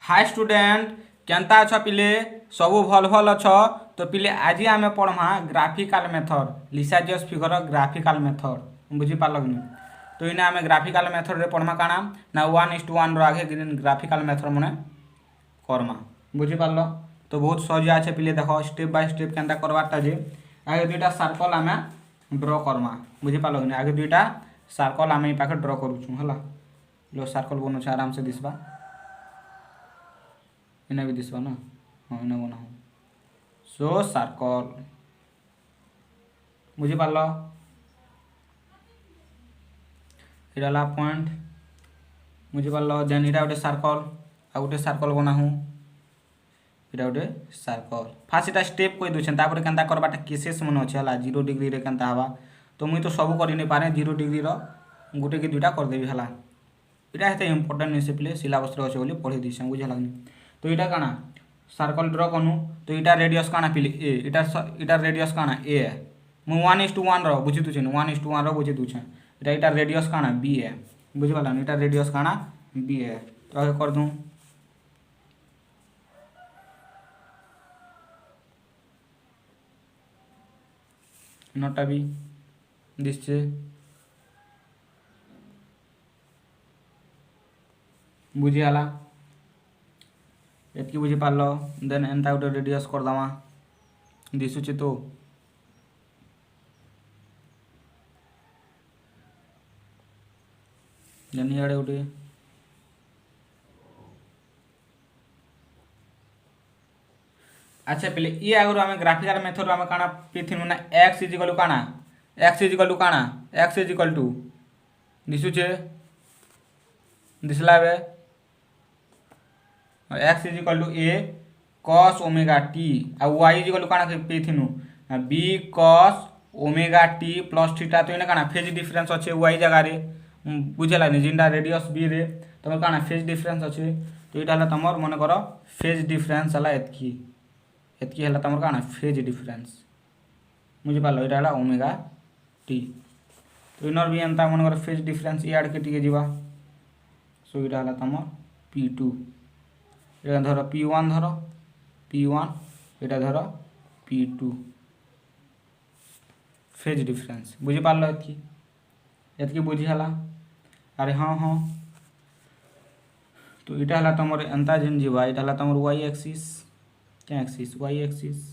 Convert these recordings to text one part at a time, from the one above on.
Hi student Kenta अछ पिले सबू भल भल अछ। तो पिले आज आम पढ़मा graphical method Lissajous figure graphical method बुझी पार्ल कि तो इना आम ग्राफिकल मेथड रे पढ़मा काଣା ना 1:1 आगे ग्राफिकल मेथड मने करमा बुझी पार्ल। तो बहुत सहज अच्छे पिले देख स्टेप बाय स्टेप केंता करवाटा जे आगे दुईटा सर्कल आम ड्र करमा बुझी पार्ल कि आगे दुईटा सर्कल आम ये पाखे ड्र करूँ है लो सर्कल बनौछे आराम से दिसबा इना भी दिसबा ना हाँ इना बनाऊ सो सर्कल बुझी पार्ल इला पॉइंट बुझी पार्ल देन इटा गोटे सर्कल आ गोटे सर्कल बनाऊ इटा गोटे सर्कल फास्ट इटा स्टेप कहि दूछन तापर केनता करबाटा केसेस मन अछि हला 0 डिग्री रे केनता हवा तो मुई तो सब करि नै पारे 0 डिग्री रो गोटे कि दुईटा कर देबी हला इटा हेते इंपोर्टेंट नै से प्ले सिलेबस रे अछि बोली पढि दिछन बुझी लागनी। तो इटा काना सर्कल ड्र कनु तो इटा रेडियस काना पिले ए इटा रेडियस काना ए है मु 1:1 रो बुझी दुछन 1:1 रो बुझी दुछन इटा रेडियस काना बी है बुझी पाला इटा रेडियस काना बी है तो आगे कर दूं नोटा भी दिसछे बुझी आला एतकी बुझी पार्ल देन एंता गोटे रेडियस कर दमा दिसुचे तो देन इयाडे गोटे अच्छा पहले ये आगु आम ग्राफिकल मेथड आम काना पिथिनु ना x इज इक्वल टू काना x इज इक्वल टू काना x इज इक्वल टू दिसुचे दिसला बे x is equal to a cos omega t आ y इज इक्वल टू काना पिथिनु b cos omega t plus theta तो इने काना फेज डिफरेंस अच्छे y जगह रे बुझेला नि जिंदा रेडियस b रे तमर काना फेज डिफरेंस अच्छे तो इटा हला तमर मन कर फेज डिफरेंस हला एतकी एतकी हला तमर काना फेज डिफरेंस बुझी पालो इटा हला ओमेगा t तो इनर भी एंता मन कर फेज डिफरेंस याड के टिके जीवा सो इटा हला तमर p2 एटा धर p1 धर p1 एटा धर p2 फेज डिफरेंस बुझी पार्ल एतकी एतकी बुझी हला अरे हाँ हाँ तो इटा हला तमर एंता जेन जीवा इटा हला तमर y एक्सिस क्या एक्सिस y एक्सिस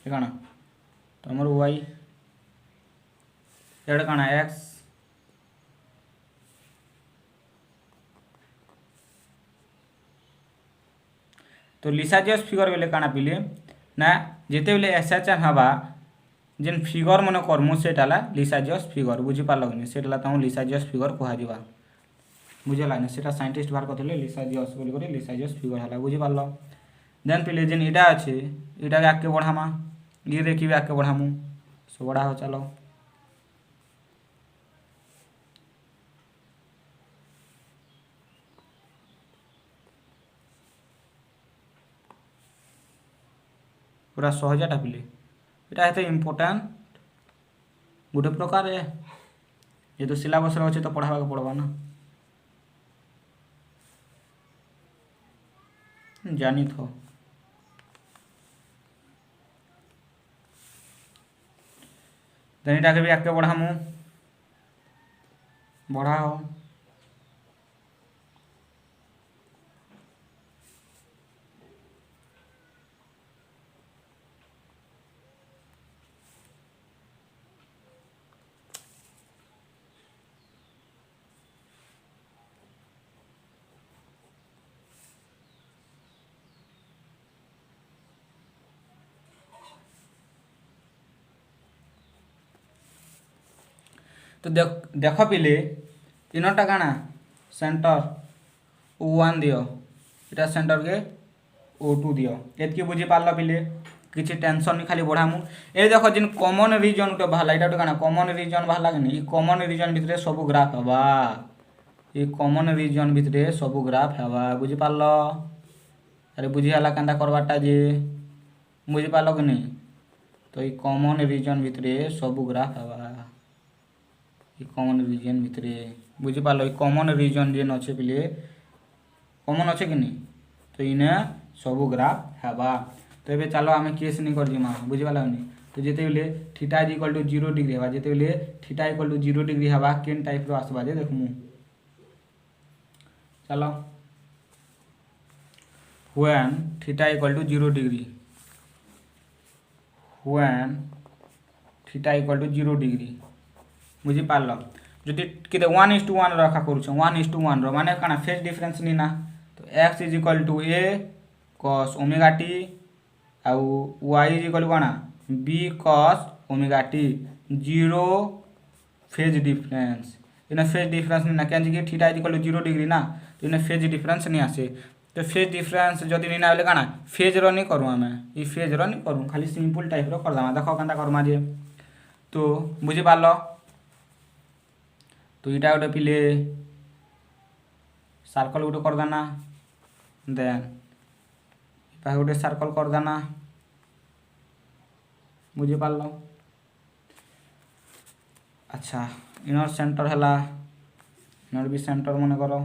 काना तमर y एड काना x तो लिसाजियस फिगर बेले काना पिले ना जेते बेले एसएचएम हवा जेन फिगर मन करमु सेटाला लिसाजियस फिगर बुझी पार्ल कि सेटाला तम लिसाजियस फिगर कहा जिवा बुझला ना सेटा साइंटिस्ट बार करथले लिसाजियस बोली करे लिसाजियस फिगर हला बुझी पार्ल देन पिले जेन इटा अछि इटा के आके बढ़ामा ये रे की आके बढ़ामु सो बढ़ा हो चलो पूरा सहजटा पिले इटा हेते इम्पोर्टेंट गोटे प्रकार ये तो सिलेबस रे अछि तो पढ़ावा के पड़बा ना जानी थो देन इटा के भी आके बढ़ामु बढ़ाओ तो देख पिले इनटा काना सेंटर O1 दियो इटा सेंटर के O2 दियो एतकी बुझी पार्ल पिले किछि टेंशन नहीं खाली बढ़ामु ए देखो जिन कॉमन रीजन उटे भाला इटा काना कॉमन रीजन भाला कि ई कॉमन रीजन भितरे सब ग्राफ हवा ई कॉमन रीजन भितरे सब ग्राफ हवा बुझी पार्ल अरे बुझी हला केनता करबाटा जे बुझिपाल कि नहीं। तो ये कॉमन रीजन भितर सब ग्राफ हवा कॉमन रीजन भितर बुझिपाल कॉमन रीजन जेन अच्छे पिले कॉमन अच्छे कि नहीं तो इने सब ग्राफ हवा। तो ये चलो आम केस नहीं कर बुझिपाल नहीं। तो जिते बेले theta is equal to 0 degree हवा जिते बेले थीटा इक्वल टू 0 डिग्री हवा केन टाइप रो आसबा जे देखमु चलो when theta equal to 0 degree when theta equal to 0 degree बुझिपाल जदि केते 1:1 रखा करूछ 1:1 रो माने काना फेज डिफरेंस नी ना तो x is equal to a cos omega t आउ y इज इक्वल टू काना b cos omega t 0 phase difference इने फेज डिफरेंस नी ना केन कि theta is equal to 0 degree ना तो इने फेज डिफरेंस नहीं आसे। तो फेज डिफरेंस जदि नहीं ना बेले काना फेज रो नहीं करू आमे ई फेज रो नहीं करू खाली सिंपल टाइप रो कर दामा देखो केनता करमा जे। तो बुझी पालो तो इटा गोटे पिले सर्कल गोटे कर देना देन इपा गोटे सर्कल कर देना बुझी पालो। अच्छा इनर सेंटर हैला इनर भी सेंटर मन करो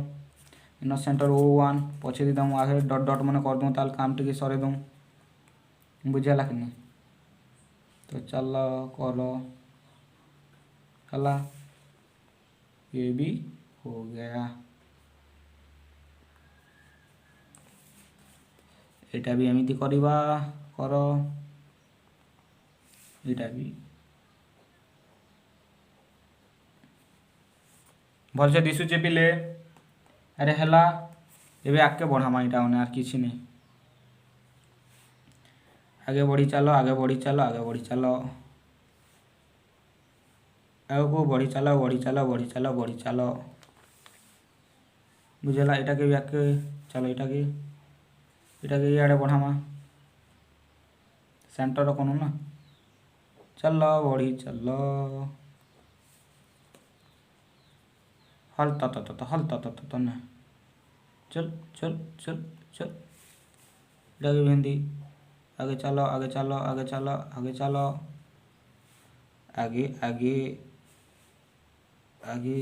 इनर सेंटर O1 पछे दी दमु आगे डॉट डॉट मन कर दूं ताल काम टिके सरे दूं बुझेला कि नहीं। तो चलो करो हला ये भी हो गया एटा भी एमिति करिबा करो एटा भी भल से दिशुचे पिले अरे हला एबे आके बढ़ामा इटा ओने आर किछि नहीं आगे बढ़ी चलो आगे बढ़ी चलो आगे बढ़ी चलो आगो बढ़ी चलो बढ़ी चलो बढ़ी चलो बढ़ी चलो बुझेला एटा के भी आके चलो एटा के याडे बढ़ामा सेंटर कोनो ना चलो बढ़ी चलो हल त हल त ना चल चल चल चल एटा के भेंदी आगे चलो आगे चलो आगे चलो आगे चलो आगे आगे आगे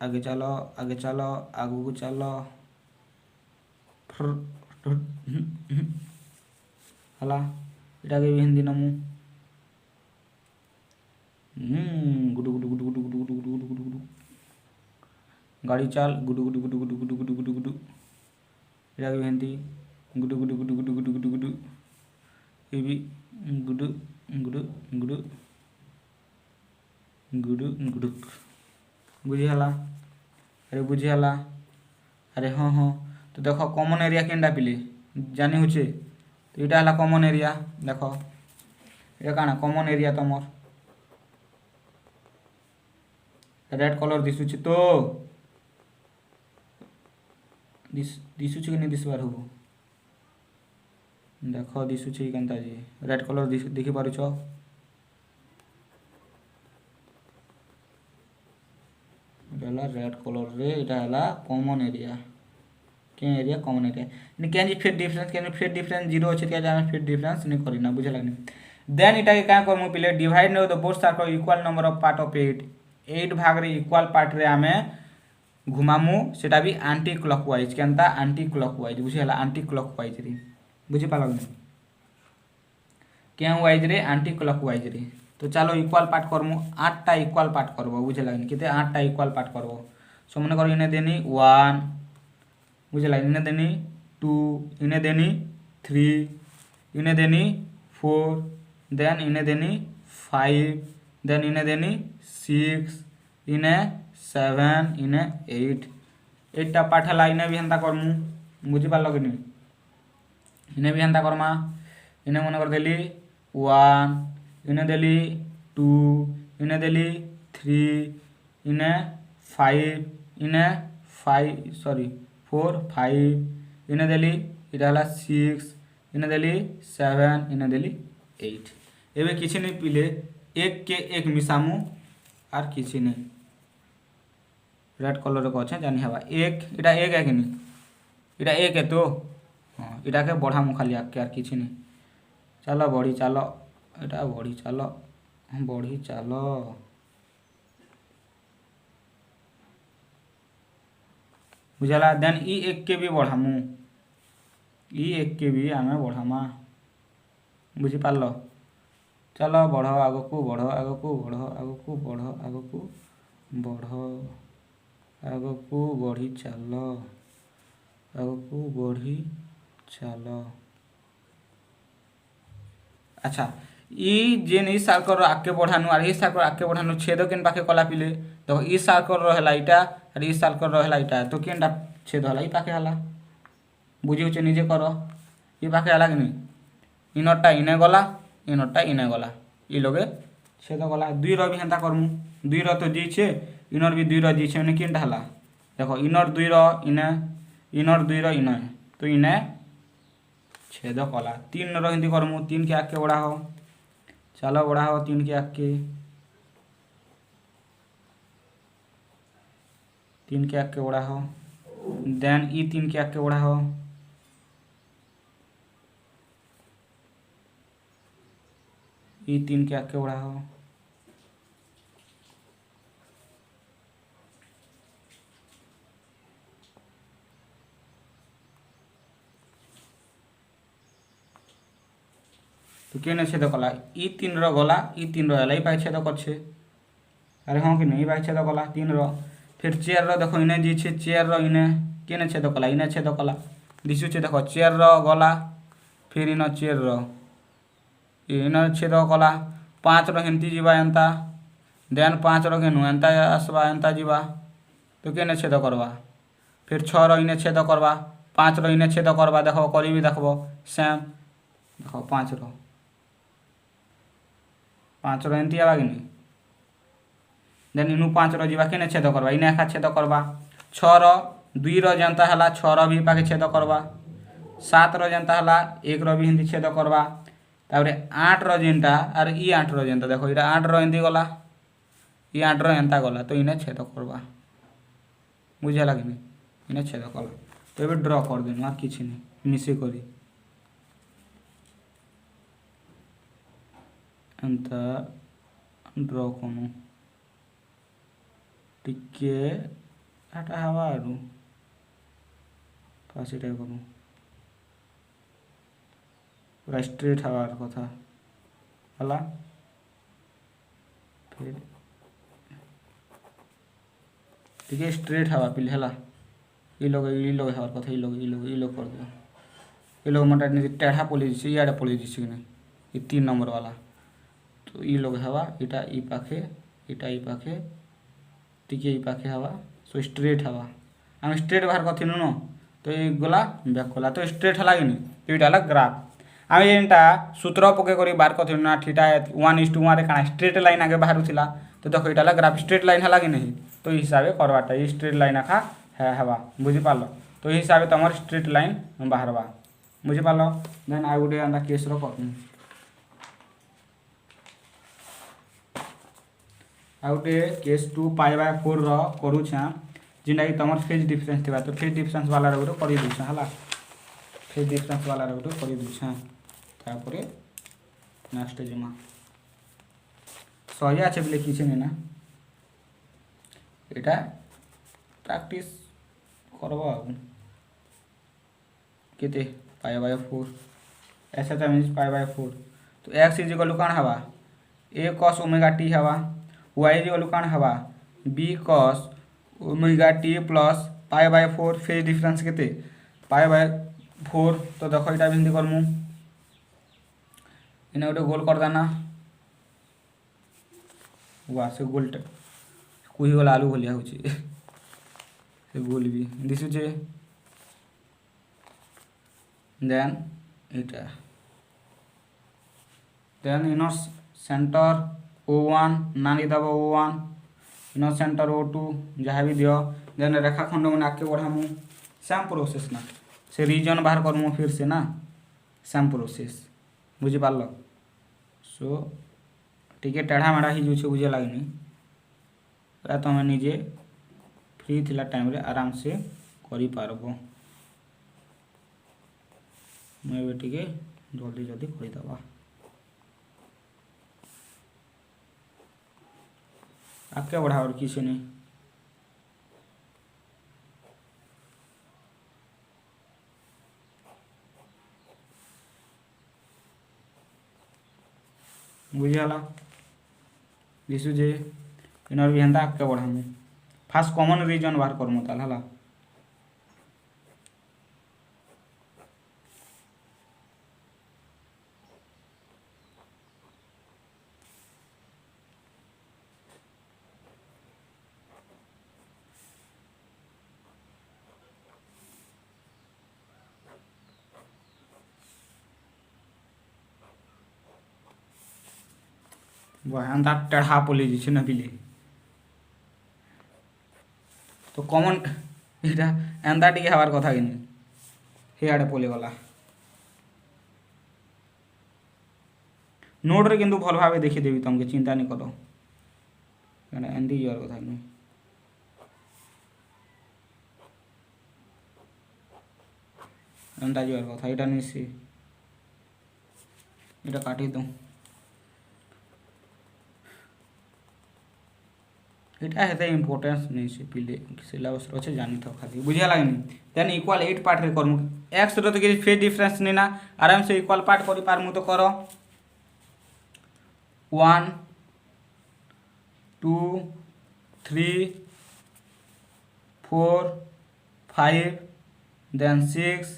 आगे चलो आगे चलो आगू को चलो हला इटा के हिंदी नमु गुडु गुडु गुडु गुडु गुडु गुडु गुडु गुडु गुडु गाड़ी चाल गुडु गुडु गुडु गुडु गुडु गुडु गुडु गुडु इटा के हिंदी गुडु गुडु गुडु गुडु गुडु गुडु गुडु ये भी गुडु गुडु गुडु गुडु गुडु बुझी हला अरे बुझी हला अरे हाँ हाँ। तो देखो कॉमन एरिया केनटा पिले जानी होचे तो इटा हला कॉमन एरिया देखो ये काना कॉमन एरिया तमर रेड कलर दिसुची तो दिसुची कि नहीं दिसबार हो देखो दिसुची केनता जे रेड कलर देखि पारुछ एला रेड कलर रे एटा हला कॉमन एरिया के एरिया कॉमन एरिया नि केन जी फेज डिफरेंस 0 अछि के जाने फेज डिफरेंस नहीं करिना बुझे लागनी। देन इटा के का करमु पिले divide know the both circle equal number of part of 8 भाग रे इक्वल पार्ट रे आमे घुमामु सेटा भी एंटी क्लॉकवाइज केनता एंटी क्लॉकवाइज बुझे हला एंटी क्लॉकवाइज रे बुझी पालो नहीं क्या वाइज रे एंटी क्लॉकवाइज रे। तो चलो इक्वल पार्ट करमु 8टा इक्वल पार्ट करबो बुझे लागनी केते 8टा इक्वल पार्ट करबो सो मन करो इने देनी 1 बुझे लागनी इने देनी 2 इने देनी 3 इने देनी 4 देन इने देनी 5 देन इने देनी 6 इने 7 इने 8 8टा पार्ट हला इने भी हंता करमु बुझी पालो कि नहीं इने भी हंता करमा इने मन कर देली 1 इने देली 2 इने देली 3 इने 5 इने 4 5 इने देली इटा हला 6 इने देली 7 इने देली 8 एबे किछि नहीं पिले एक के एक मिसामु आर किछि नहीं रेड कलर को अच्छा जानी हवा एक इटा एक है कि नहीं इटा एक है तो हाँ इटा के बढ़ामु खाली आगे आर किसी नहीं चलो बढ़ी चलो एटा बढ़ी चलो बढ़ी चलो बुझला देन ई एक के भी बढ़ामु ई एक के भी आमे बढ़ामा बुझिपार चलो बढ़ आगकू बढ़ आगकू बढ़ आगकू बढ़ आगकू बढ़ आगकू बढ़ी चल आगकू बढ़ी चल अच्छा ई जेन ई सर्कल आगे बढ़ानु और ई सर्कल आगे बढ़ानु छेद केन पाखे कला पिले देखो ई सर्कल रहला इटा और ई सर्कल रहला इटा तो केनटा छेद हला ई पाखे हला बुझी होचे निजे कर ई पाखे हला कि नहीं इनरटा इने गला इनरटा इने गला ई लगे छेद गला दुई रो भी हेंता करमु दुई रो तो जी छे इनर भी दुई रो जी छे ने केनटा हला देखो इनर दुई रो इने इनर दुई रो इने तो इने छेद कला तीन रो हिंदी करमु तीन के आगे बढ़ा हो चलो बढ़ा हो तीन के आगे तीन के आगे बढ़ा हो देन ई तीन के आगे बढ़ा हो ई तीन के आगे बढ़ा हो तो केने छेद कला ई तीन रो गला ई तीन रो हला ई पाखे छेद करछे अरे हाँ कि नहीं ई पाखे छेद कला तीन रो फिर चेयर रो देखो इने जी छे चेयर रो इने केने छेद कला इने छेद कला दिसु छे देखो चेयर रो गला फिर इन चेयर रो इन छेद कला पाँच रो हेंती जीवा एंता देन पाँच रो केनु एंता आसबा एंता जीवा तो केने छेद करवा फिर छ रो इने छेद करवा पाँच रो इने छेद करवा देखो करी भी देखबो सेम देखो पाँच रो एंती आवा कि नहीं देन इनु पाँच रो जीवा केने छेद करवा इने एका छेद करवा छ रो दुई रो जनता हला छ रो भी पाके छेद करवा सात रो जनता हला एक रो भी हिंदी छेद करवा तापरे आठ रो जेनटा और ई आठ रो जेनता देखो इटा आठ रो हिंदी गला ई आठ रो एंता गला तो इने छेद करवा बुझेला कि नहीं इने छेद कला तो ये ड्र कर देनु और किछि नहीं मिसे करी एंता ड्र कनु टिके हाटा हवा आरु पास एटा करू पूरा स्ट्रेट हवार कथा हला फिर टिके स्ट्रेट हवा पिले हला ई लोग हवार कथा ई लोग कर दियो ई लोग मोटा नि टेढ़ा पली दिछि याडा पली दिछि कि नहीं ई तीन नंबर वाला तो ई लोग हवा इटा ई पाखे टिके ई पाखे हवा सो स्ट्रेट हवा हम स्ट्रेट बाहर कथिनु न तो ये गला बैक कला तो स्ट्रेट हला कि नहीं तो इटा हला ग्राफ आम एनटा सूत्र पके करी बाहर कथिनु ना थीटा 1:1 रे काना स्ट्रेट लाइन आगे बाहर उथिला तो देखो इटा हला ग्राफ स्ट्रेट लाइन हला कि नहीं तो ई हिसाबे करवाटा ई स्ट्रेट लाइन आखा है हवा बुझि पालो तो ई हिसाबे तमर स्ट्रेट लाइन बाहरवा बुझि पालो देन आ गुडे अंदा केस रो करनु आउटे केस 2π/4 रो करू छा जिना कि तमर फेज डिफरेंस थिबा तो फेज डिफरेंस वाला रो करी दु छा हला फेज डिफरेंस वाला रो करी दु छा तापरे नेक्स्ट जिमा सही আছে বলে কিছু নেই না এটা প্র্যাকটিস করব কেতে π/4 ऐसा तो मींस π/4 तो x इक्वल टू कौन हवा a cos ओमेगा t हवा y इक्वल टू कौन हवा b cos omega t plus π/4 phase difference केते π/4 तो देखो इटा बिंदी करमु इने गोटे गोल कर देना वा से गोलटा कुही गला आलू भलिया होची से गोल भी दिसु जे देन इटा देन इनर सेंटर O1 नानी दबो O1 इनर सेंटर O2 जहाँ भी दियो देन रेखाखंड में आके बढ़ामु सेम प्रोसेस ना से रीजन बाहर करमु फिर से ना सेम प्रोसेस बुझी पारलो सो टिके टेढ़ा मेढ़ा ही जो बुझे लगनी तुम निजे फ्री थिला टाइम रे आराम से करि पारबो मुझे टे जल्दी जल्दी करदे आगे बढ़ावर किसी नहीं बुझीगला दिशुचे इनर भी हेन्ता आगे बढ़ामु फास्ट कॉमन रीजन बाहर करमु ताला हेन्ता टेढ़ा पलि जाइए ना पिले तो कॉमन यहाँ एंता टी हबार कथा कि हियाड़े पलि गला नोट रे किंतु भल भाव देखीदेवी तुमके चिंता नहीं कर एमती जावर कथा कि एंता जावर कथा यहाँ नहीं सी यहाँ काटी दूँ এটা হেতে ইম্পর্টেন্স नहीं से पिले सिलेबस अच्छे जानी तो खाली बुझे लगे देन इक्वाल 8 पार्ट रे करमु एक्स रो तो किसी फेज डिफरेंस नहीं ना आराम से इक्वाल पार्ट करि पारमु तो करो 1 2 3 4 5 देन 6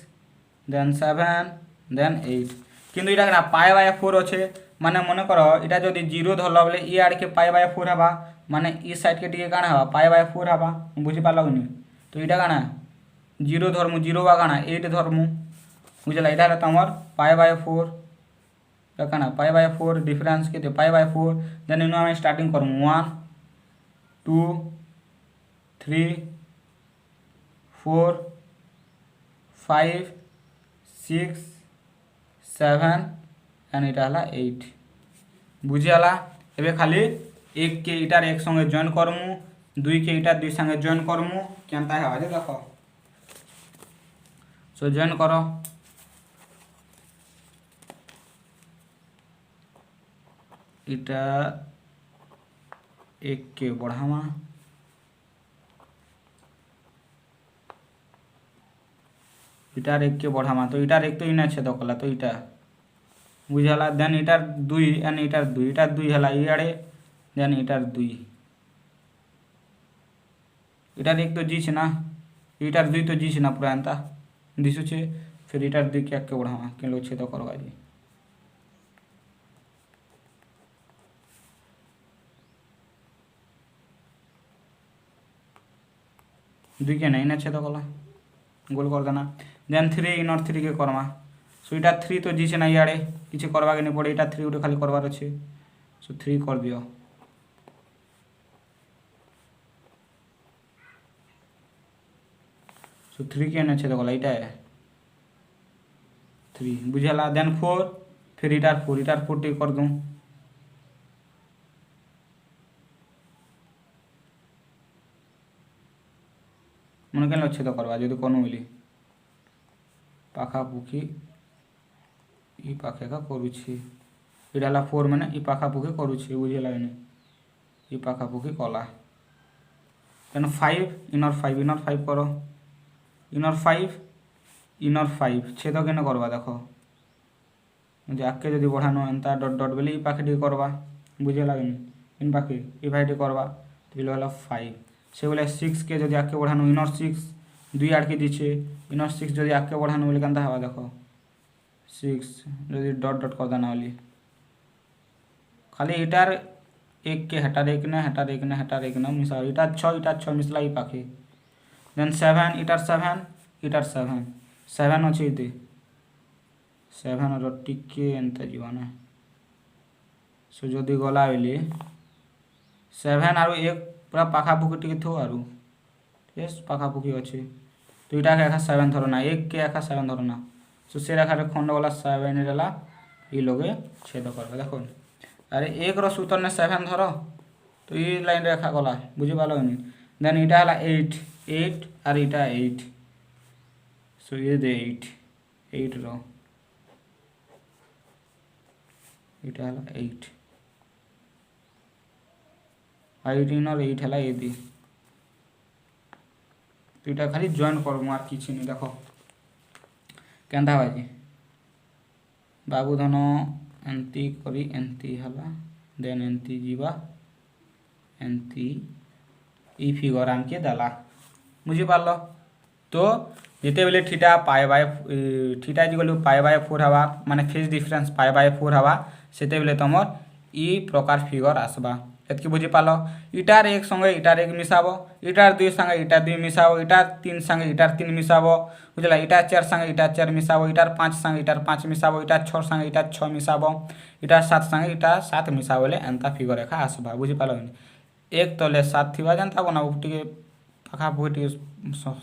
देन 7 देन 8 किंतु इटा कना पाई बाय 4 अच्छे माने मन कर इटा जदि 0 धरल बोले इ आड़ के पाई बाय 4 हबा माने इ साइड के टिके काना हबा पाई बाय 4 हबा बुझी पारल कि तो इटा काना 0 धरमु 0 बा काना 8 धरमु बुझला इटा तमर पाई बाय 4 काना पाई बाय 4 डिफरेंस के पाई बाय 4 देन इनो हम स्टार्टिंग करमु 1 2 3 4 5 6 7 एंड इटा हला 8 बुझीगला एबे खाली एक के इटार एक संगे जॉइन करमु 2 के इटार 2 संगे जॉइन करमु केनता है जे देखो सो जॉइन करो इटा एक के बढ़ामा इटार एक के बढ़ामा तो इटार एक तो इना छेद कला तो इटा बुझला देन इटार 2 एंड इटार 2 हला इयाड़े देन इटार 2 इटार एक तो जी छे ना इटार 2 तो जी छे ना पूरा एंता दिसु छे फिर इटार 2 के आके बढ़ावा के लो छे तो करवा जी दुई के नहीं ना छे तो कला गोल कर देना देन 3 इनर 3 के करमा सो इटा 3 तो जी छे ना इयाड़े किछि करवा के नहीं पड़े इटा 3 उठे खाली करवार अच्छे सो 3 कर दियो सो 3 के ना छे तो गला इटा है 3 बुझला देन 4 फिर इटार 4 टी कर दूं मन के अच्छे तो करवा जो कौन मिली पाखापुखी इ पाखे का करुच्छी इटा 4 मैंने इ पाखापुखी करुच्छी बुझे लगे इ पाखापुखी कला देन 5 इनर 5 करो इनर 5 छेद के करवा देख आगे जब बढ़ानो एंता डट डट बोले इ पाखे टी करवा बुझे लगे इन पाखे इ भाई टी करवा तो गला 5 से बोले 6 के जब आगे बढ़ानो इनर 6 2 आड़ के दीछे इनर 6 जब आगे बढ़ानो बोले केनता हवा देख 6 जब डट डट कर देना बोली खाली इटार एक के हेटार एक ना मिसा इटार 6 मिसला इ पाखे देन 7 इटार 7 अच्छे इते 7 टिके एंता जीवाना सो जदि गला बोले 7 आरो एक पूरा पाखापुखी टिके थो आरो यस पाखापुखी अच्छे तो इटा के एका 7 धरना एक के एका 7 धरना सो से रेखा खंड गला 7 रेला इ लोगे छेद करबे देखो अरे एक रो सूत्र ने 7 धरो तो इ लाइन रेखा गला बुझि पालो नि देन इटा हला 8 और इटा 8 सो ये दे 8 रो এটা হল 8 18 और 8 है ये दी तो এটা খালি জয়েন করবো আর কিছু নি দেখো কেনতা বাজি বাবু ধন এন্তি করি এন্তি হলা দেন এন্তি ଯିବା এন্তি এই ফিগর আমকে দেলা বুঝি পারল তো যেতেবেলে theta pi by theta equal to pi by 4 হওয়া মানে ফেজ ডিফরেন্স পাই বাই 4 হওয়া সেতেবেলে তোমার ই প্রকার ফিগর আসবা এতকি বুঝি পারল ইটার এক সঙ্গে ইটার এক মিশাব ইটার দুই সঙ্গে ইটার দুই মিশাব ইটার তিন সঙ্গে ইটার তিন মিশাব বুঝলা ইটার চার সঙ্গে ইটার চার মিশাব ইটার পাঁচ সঙ্গে ইটার পাঁচ মিশাব ইটার ছ সঙ্গে ইটার ছ মিশাব ইটার সাত সঙ্গে ইটার সাত মিশাব বলে এন্তা ফিগর রেখা আসবা বুঝি পারল এক তলে সাত থিবা যেনতা বনাবো টিকে পাখাপাখি টিকে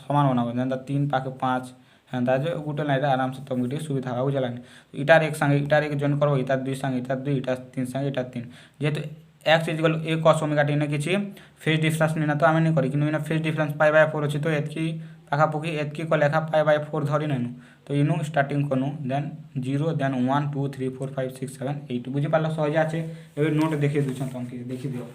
সমান বনাবো যেনতা তিন পাখে পাঁচ হেন্তা যে গোটে লাইন আরামসে তোমাকে টিকে সুবিধা হবে বুঝলানি ইটার এক সঙ্গে ইটার এক জয়েন করবো ইটার দুই সঙ্গে ইটার দুই ইটার তিন সঙ্গে ইটার তিন যেহেতু एक्स इक्वल ए कस ओमेगा टी ने किसी फेज डिफरेंस नहीं तो आम नहीं करी कि फेज डिफरेंस पाई बाय 4 अच्छी तो एतकी पाखापाखि एतकी को लेखा पाई बाय 4 धरी नैनु तो इनु स्टार्टिंग कनु देन 0 देन 1 2 3 4 5 6 7 8 बुझी पारल सहज आछे एबे नोट देखि दुछन तुमके देखि दियो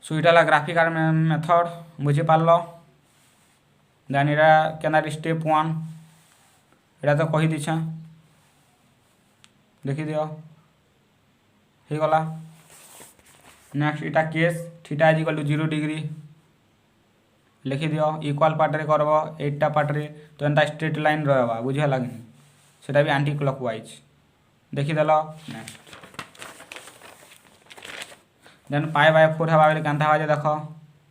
सो इटाला ग्राफिकल मेथड बुझी पारल देन इरा केना स्टेप 1 इरा तो कहि दिछा देखी दियो हो गला नेक्स्ट इटा case theta is equal to 0 degree लिखि दियो इक्वल पार्ट रे करबो 8टा पार्ट रे तो एंता स्ट्रेट लाइन रहबा बुझिया लागनी सेटा भी एंटी क्लॉकवाइज देखि देलो नेक्स्ट देन पाई बाय 4 हवा बेले कांता हवा देखो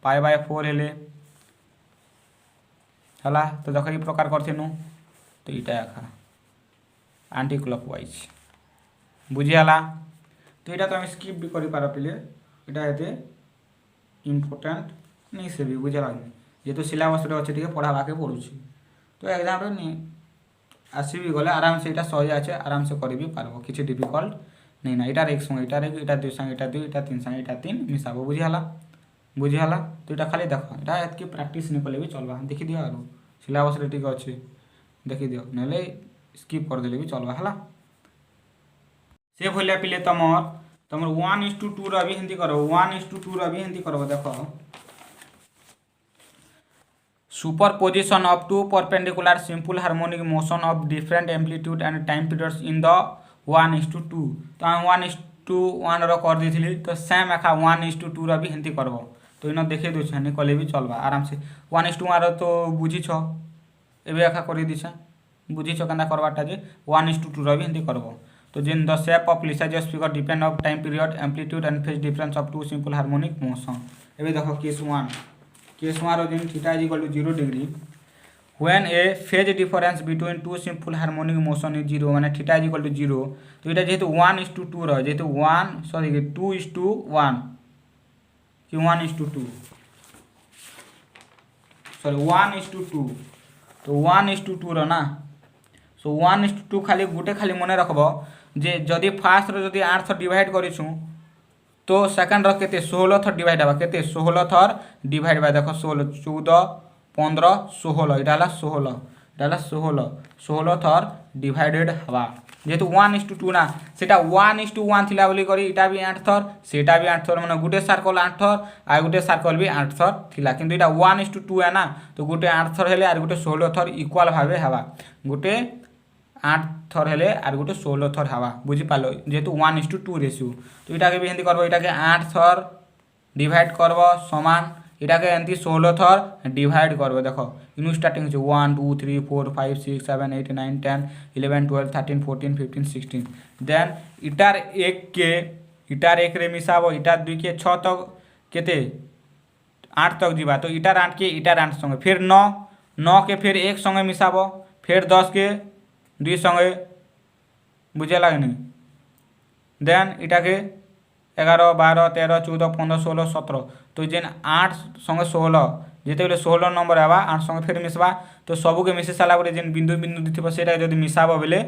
पाई बाय 4 हेले हला तो देखो ई प्रकार करथिनु तो इटा आखा एंटी क्लॉकवाइज बुझीगला तो यहाँ तो आम स्किप भी कर पार पे यहाँ ये इम्पोर्टाट नहीं से भी बुझे लगनी जेहतु सिलेबस अच्छे टे पढ़ावाके पड़ुची तो एग्जाम आसबि गले आराम से यहाँ सहज अच्छे आराम से कर भी पार्ब किसी डिफिकल्ट नहीं ना इटार एक संगे इटार एक इटा दुई संगे इटा दुई इटा तीन संगे इटा तीन मिसाब बुझीगला तो यहाँ खाली देख यहाँ एतकी प्रैक्टिस नहीं कले भी चलवा देखी दियो आरो सिलेबस रे टिके अच्छे देखी दियो ना स्किप करदे भी चलवा है से भलिया पिले तमर 1:2 रवि हिंदी करो 1:2 रवि हिंदी करो देखो superposition of two perpendicular simple harmonic motion of different amplitude and time periods in the 1:2 तो हम 1:1 रो कर दी तो सेम एका 1:2 रवि हिंदी करब तो इन देखे दूसरे नहीं कले भी चलवा आराम से 1:1 तो बुझीछ एवं एका कर दीछे बुझीछ केना करवाटा जे 1:2 रवि हिंदी करब तो when the shape of Lissajous figure depend of time period amplitude and phase difference of two simple harmonic motion एबे देखो केस 1 रो when theta is equal to 0 degree when a phase difference between two simple harmonic motion is 0 माने theta is equal to 0 तो इटा जेहेतु 1:2 रह जेहेतु 2:1 कि 1:2 सॉरी 1:2 तो 1:2 रो ना सो 1:2 खाली गोटे खाली मन रखब जे जदि फास्ट जदि 8 थर डिवाइड करिछु तो सेकंड रो केते 16 थर डिवाइड हवा केते 16 थर डिवाइड बा देखो 16 14 15 16 इटा हला 16 थर डिवाइडेड हवा जेहेतु 1:2 ना सेटा 1:1 थिला बोली करी इटा भी 8 थर सेटा भी 8 थर माने गुटे सर्कल 8 थर आ गुटे सर्कल भी 8 थर थिला किंतु इटा 1:2 है ना तो गुटे 8 थर हेले आ गुटे 16 थर इक्वल भाबे हवा गुटे 8 थर हेले आर गोटे 16 थर हवा बुझी पाल जेहेतु 1:2 रेशियो तो इटा के भी हिंदी करबो इटा के 8 थर डिवाइड करबो समान इटा के एंती 16 थर डिवाइड करबो देखो इनु स्टार्टिंग छै 1 2 3 4 5 6 7 8 9 10 11 12 13 14 15 16 देन इटार एक रे मिसाबो इटार 2 के 6 तक केते 8 तक जीवा तो इटार 8 के इटार 8 संगे फिर 9 के फिर एक संगे मिसाबो फिर 10 के 2 संगे बुझे लगनी देन इटा के 11 12 13 14 15 16 17 तो जेन 8 संगे 16 जेते बेले 16 नंबर आवा 8 संगे फिर मिसबा तो सबू के मिसे साला जेन बिंदु बिंदु दिथिबो सेटा जदि मिसाबो बेले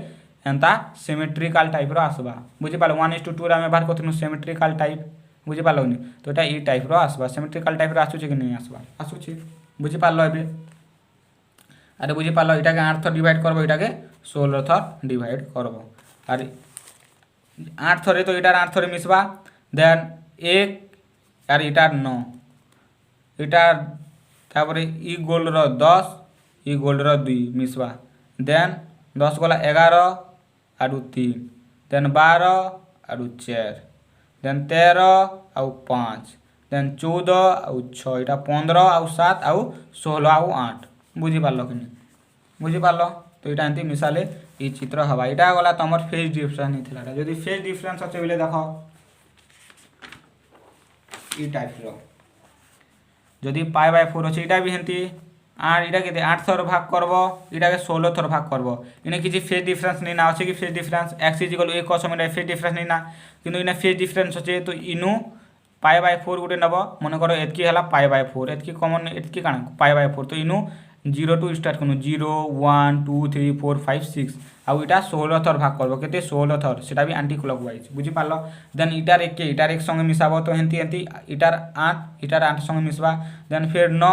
एंता सिमेट्रिकल टाइप रो आसबा बुझी पालो 1:2 रे हम बाहर करथिनु सिमेट्रिकल टाइप बुझी पालोनी तो एटा ई टाइप रो आसबा सिमेट्रिकल टाइप रो आसु छै कि नहीं आसबा आसु छै बुझी पालो एबे अरे बुझी पालो इटा के 8 थर डिवाइड करबो इटा के 16 थर डिवाइड करब और 8 थरे तो इटार 8 थरे मिसबा देन 1 और इटार 9 इटार तापरे इ गोल्ड रो 10 इ गोल्ड रो 2 मिसबा देन 10 गला 11 और 3 देन 12 और 4 देन 13 और 5 देन 14 और 6 इटा 15 और 7 और 16 और 8 बुझी पारल कि बुझी पारल तो इटा एंती मिसाले इ चित्र हवा इटा गला तमर फेज डिफरेंस नहीं थिला जदी फेज डिफरेंस अच्छे बोले देखो इ टाइप रो जदि पाई बाय 4 अच्छे इटा भी हेंती और इटा के 8 थर भाग करब इटा के 16 थर भाग करब इने किसी फेज डिफरेंस नहीं ना अच्छे कि phase difference x equal 1 cos phase difference नहीं ना किंतु इने फेज डिफरेंस अच्छे तो इनु पाई बाय 4 गोटे नब मन कर एतकी है पाई बाय 4 एतकी कमन एतकी काण पाई बाय 4 तो इनु 0 टू स्टार्ट करूँ 0 1 2 3 4 5 6 आउ इटा 16 थर भाग करब केते 16 थर सेटा भी एंटी क्लॉकवाइज बुझी पारल देन इटार एक संगे मिसाब तो हेंती हेंती इटार 8 संगे मिसबा देन फिर 9